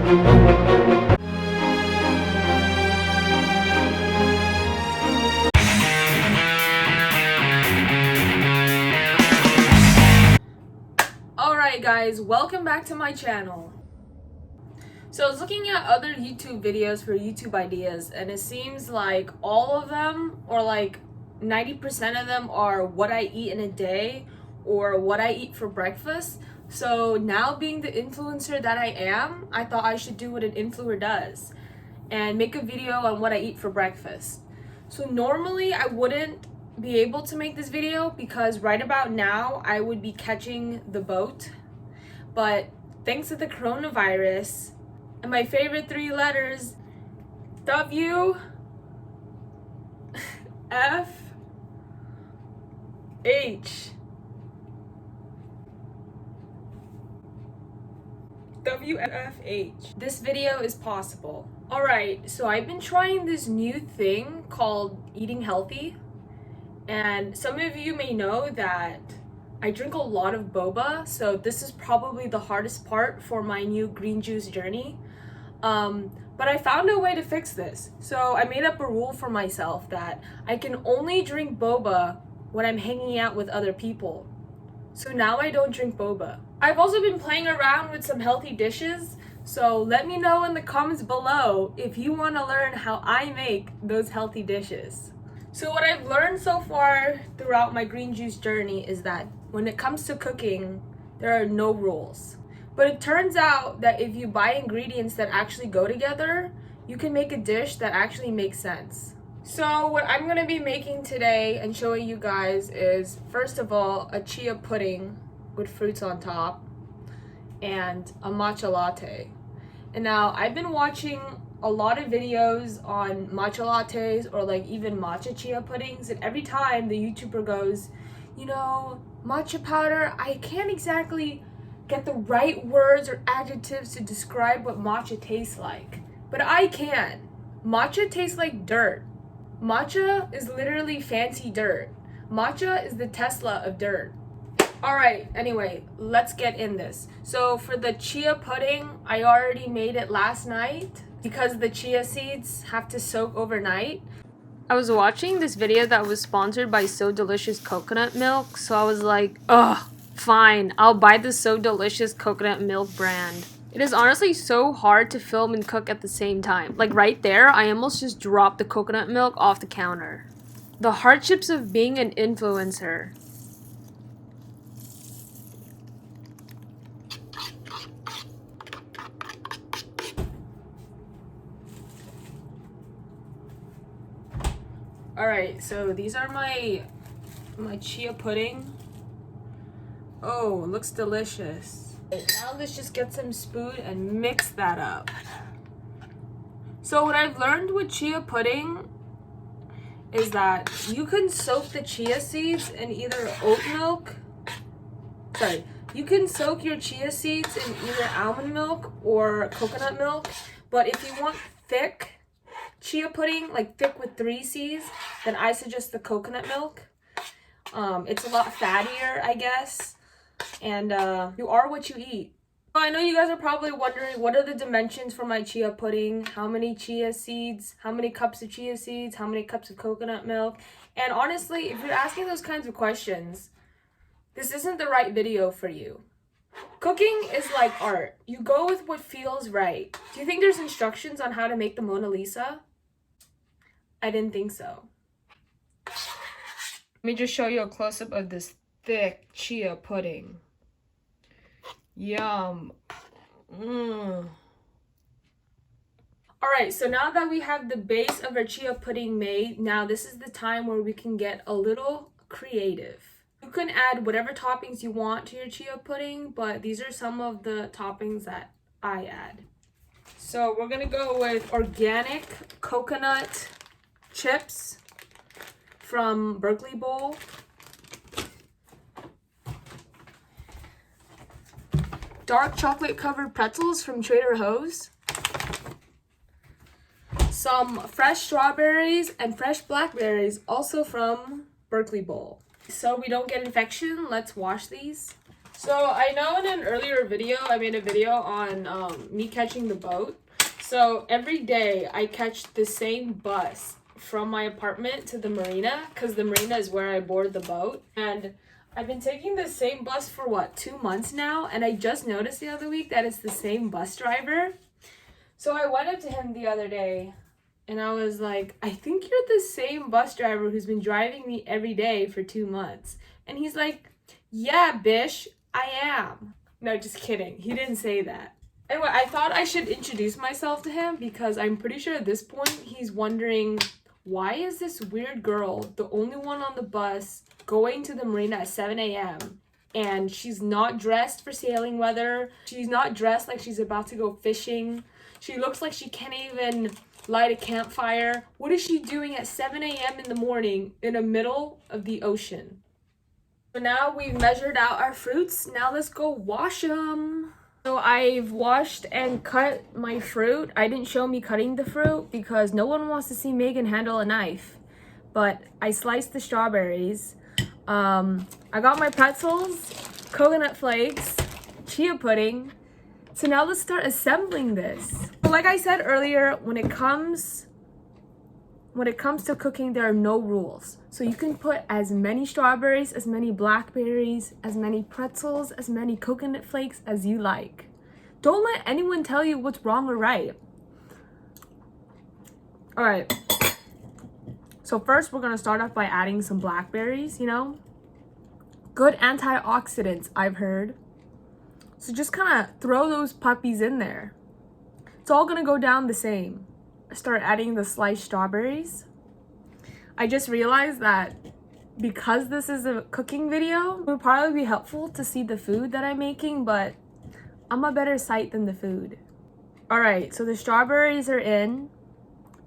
Alright guys, welcome back to my channel. So I was looking at other YouTube videos for YouTube ideas, and it seems like all of them, or like 90% of them, are what I eat in a day or what I eat for breakfast. So now, being the influencer that I am, I thought I should do what an influencer does and make a video on what I eat for breakfast. So normally I wouldn't be able to make this video because right about now I would be catching the boat, but thanks to the coronavirus and my favorite three letters, WFH, this video is possible. Alright, so I've been trying this new thing called eating healthy, and some of you may know that I drink a lot of boba, so this is probably the hardest part for my new green juice journey. But I found a way to fix this. So I made up a rule for myself that I can only drink boba when I'm hanging out with other people. So now I don't drink boba. I've also been playing around with some healthy dishes, so let me know in the comments below if you want to learn how I make those healthy dishes. So what I've learned so far throughout my green juice journey is that when it comes to cooking, there are no rules. But it turns out that if you buy ingredients that actually go together, you can make a dish that actually makes sense. So what I'm going to be making today and showing you guys is, first of all, a chia pudding with fruits on top and a matcha latte. And now I've been watching a lot of videos on matcha lattes or like even matcha chia puddings, and every time the YouTuber goes, you know, matcha powder, I can't exactly get the right words or adjectives to describe what matcha tastes like, but I can. Matcha tastes like dirt. Matcha is literally fancy dirt. Matcha is the Tesla of dirt. Alright, anyway, let's get in this. So for the chia pudding, I already made it last night because the chia seeds have to soak overnight. I was watching this video that was sponsored by So Delicious coconut milk, so I was like, ugh, fine, I'll buy the So Delicious coconut milk brand. It is honestly so hard to film and cook at the same time. Like right there, I almost just dropped the coconut milk off the counter. The hardships of being an influencer. Alright, so these are my chia pudding. Oh, it looks delicious. Now let's just get some spoon and mix that up. So what I've learned with chia pudding is that you can soak the chia seeds in either oat milk. Sorry, you can soak your chia seeds in either almond milk or coconut milk, but if you want thick chia pudding, like thick with 3 C's, then I suggest the coconut milk. It's a lot fattier, I guess, and you are what you eat. I know you guys are probably wondering, what are the dimensions for my chia pudding? How many chia seeds? How many cups of chia seeds? How many cups of coconut milk? And honestly, if you're asking those kinds of questions, this isn't the right video for you. Cooking is like art. You go with what feels right. Do you think there's instructions on how to make the Mona Lisa? I didn't think so. Let me just show you a close-up of this thick chia pudding. Yum. Alright, so now that we have the base of our chia pudding made, now this is the time where we can get a little creative. You can add whatever toppings you want to your chia pudding, but these are some of the toppings that I add. So we're gonna go with organic coconut chips from Berkeley Bowl. Dark chocolate covered pretzels from Trader Joe's. Some fresh strawberries and fresh blackberries, also from Berkeley Bowl. So we don't get infection, let's wash these. So I know in an earlier video, I made a video on me catching the boat. So every day I catch the same bus from my apartment to the marina, because the marina is where I board the boat. And I've been taking the same bus for what, 2 months now? And I just noticed the other week that it's the same bus driver. So I went up to him the other day and I was like, I think you're the same bus driver who's been driving me every day for 2 months. And he's like, yeah, bish, I am. No, just kidding. He didn't say that. Anyway, I thought I should introduce myself to him because I'm pretty sure at this point he's wondering, why is this weird girl the only one on the bus going to the marina at 7 a.m. and she's not dressed for sailing weather. She's not dressed like she's about to go fishing. She looks like she can't even light a campfire. What is she doing at 7 a.m. in the morning in the middle of the ocean? So now we've measured out our fruits. Now let's go wash them. So I've washed and cut my fruit. I didn't show me cutting the fruit because no one wants to see Megan handle a knife. But I sliced the strawberries. I got my pretzels, coconut flakes, chia pudding. So now let's start assembling this. So like I said earlier, when it comes to cooking, there are no rules. So you can put as many strawberries, as many blackberries, as many pretzels, as many coconut flakes as you like. Don't let anyone tell you what's wrong or right. All right. So first we're gonna start off by adding some blackberries, Good antioxidants, I've heard. So just kind of throw those puppies in there. It's all gonna go down the same. I start adding the sliced strawberries. I just realized that because this is a cooking video, it would probably be helpful to see the food that I'm making, but I'm a better sight than the food. All right, so the strawberries are in.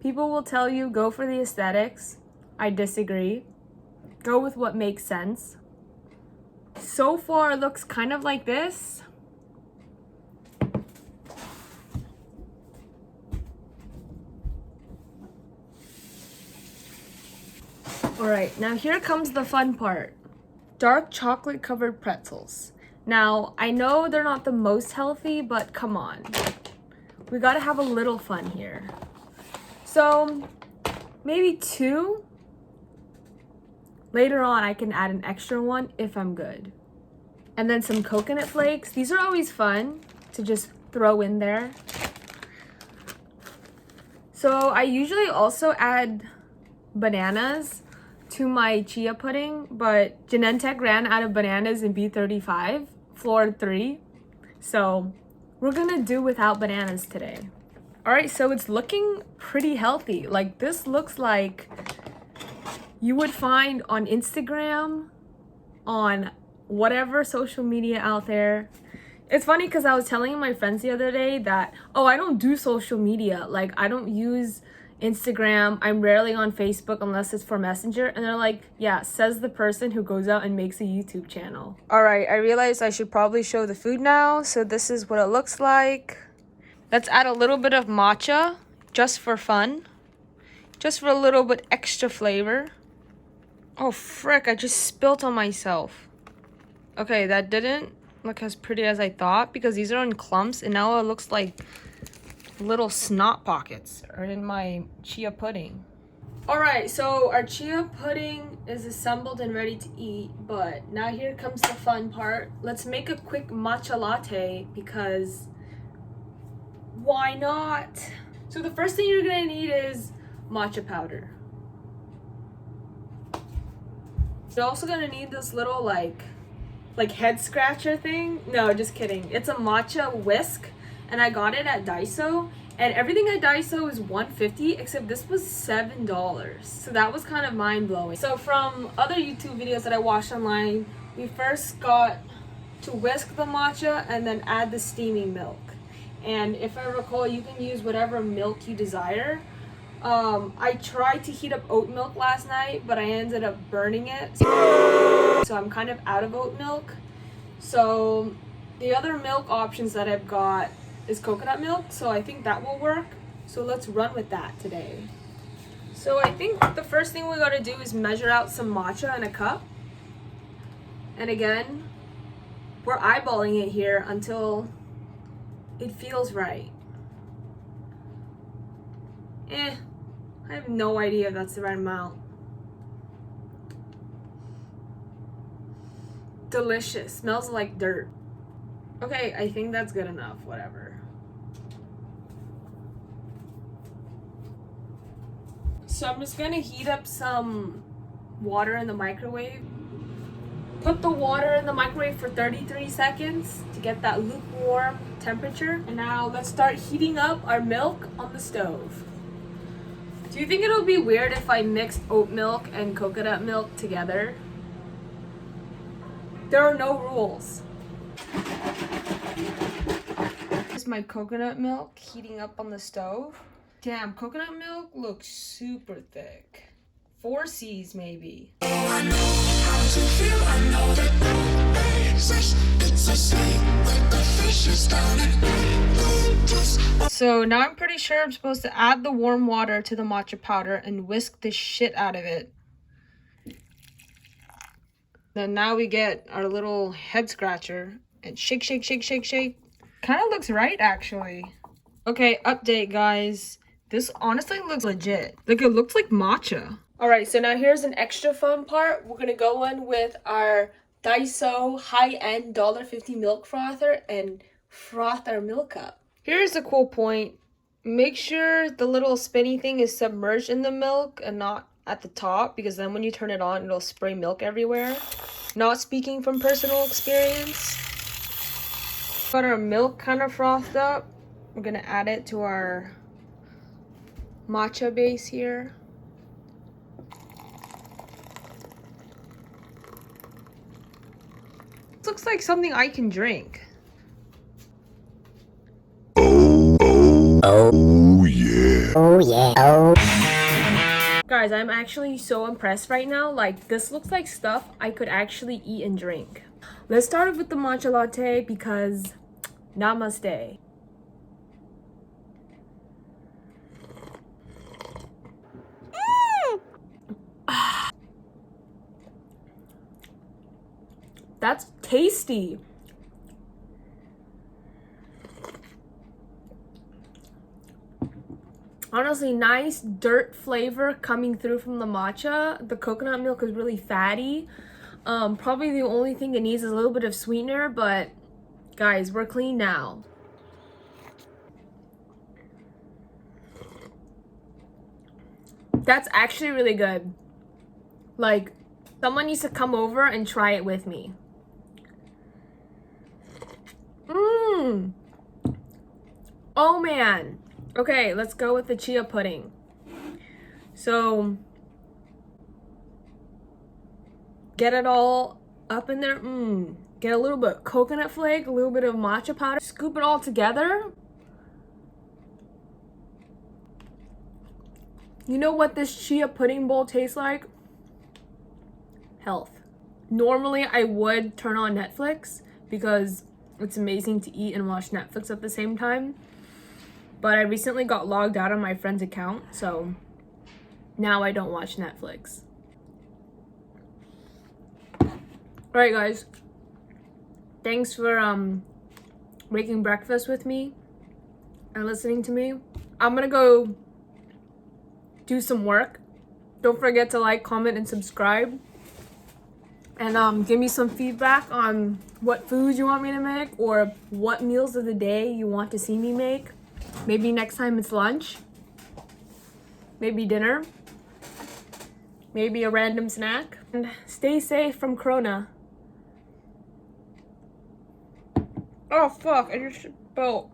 People will tell you, go for the aesthetics. I disagree. Go with what makes sense. So far, it looks kind of like this. All right, now here comes the fun part. Dark chocolate covered pretzels. Now, I know they're not the most healthy, but come on. We gotta have a little fun here. So, maybe 2. Later on, I can add an extra one if I'm good. And then some coconut flakes. These are always fun to just throw in there. So I usually also add bananas to my chia pudding, but Genentech ran out of bananas in B35, floor 3. So we're gonna do without bananas today. All right, so it's looking pretty healthy. Like, this looks like you would find on Instagram, on whatever social media out there. It's funny because I was telling my friends the other day that, oh, I don't do social media. Like, I don't use Instagram. I'm rarely on Facebook unless it's for Messenger. And they're like, yeah, says the person who goes out and makes a YouTube channel. All right, I realized I should probably show the food now. So this is what it looks like. Let's add a little bit of matcha just for fun. Just for a little bit extra flavor. Oh, frick, I just spilt on myself. Okay, that didn't look as pretty as I thought because these are in clumps and now it looks like little snot pockets are in my chia pudding. All right, so our chia pudding is assembled and ready to eat, but now here comes the fun part. Let's make a quick matcha latte because why not? So the first thing you're gonna need is matcha powder. You're also gonna need this little like head scratcher thing. No, just kidding. It's a matcha whisk and I got it at Daiso. And everything at Daiso is $1.50 except this was $7. So that was kind of mind-blowing. So from other YouTube videos that I watched online, we first got to whisk the matcha and then add the steaming milk. And if I recall, you can use whatever milk you desire. I tried to heat up oat milk last night, but I ended up burning it. So I'm kind of out of oat milk. So the other milk options that I've got is coconut milk. So I think that will work. So let's run with that today. So I think the first thing we gotta do is measure out some matcha in a cup. And again, We're eyeballing it here until it feels right. I have no idea if that's the right amount. Delicious. Smells like dirt. Okay, I think that's good enough. Whatever. So I'm just gonna heat up some water in the microwave. Put the water in the microwave for 33 seconds to get that lukewarm temperature. And now let's start heating up our milk on the stove. Do you think it'll be weird if I mixed oat milk and coconut milk together? There are no rules. Here's my coconut milk heating up on the stove. Damn, coconut milk looks super thick. 4 C's maybe. So now I'm pretty sure I'm supposed to add the warm water to the matcha powder and whisk the shit out of it. Then now we get our little head scratcher and shake, shake, shake, shake, shake. Kind of looks right, actually. Okay, update, guys. This honestly looks legit. Like, it looks like matcha. Alright, so now here's an extra fun part. We're gonna go in with our Daiso high-end $1.50 milk frother and froth our milk up. Here's a cool point. Make sure the little spinny thing is submerged in the milk and not at the top, because then when you turn it on, it'll spray milk everywhere. Not speaking from personal experience. Got our milk kind of frothed up. We're gonna add it to our matcha base here. This looks like something I can drink. Oh yeah. Oh yeah. Oh. Guys, I'm actually so impressed right now. Like, this looks like stuff I could actually eat and drink. Let's start with the matcha latte because namaste. That's tasty. Honestly, nice dirt flavor coming through from the matcha. The coconut milk is really fatty. Probably the only thing it needs is a little bit of sweetener, but guys, we're clean now. That's actually really good. Like, someone needs to come over and try it with me. Oh man. Okay, let's go with the chia pudding. So, get it all up in there. Get a little bit of coconut flake, a little bit of matcha powder. Scoop it all together. You know what this chia pudding bowl tastes like? Health. Normally, I would turn on Netflix because it's amazing to eat and watch Netflix at the same time. But I recently got logged out on my friend's account, so now I don't watch Netflix. Alright guys, thanks for making breakfast with me and listening to me. I'm gonna go do some work. Don't forget to like, comment, and subscribe. And give me some feedback on what foods you want me to make or what meals of the day you want to see me make. Maybe next time it's lunch. Maybe dinner. Maybe a random snack. And stay safe from Corona. Oh fuck, I just spilled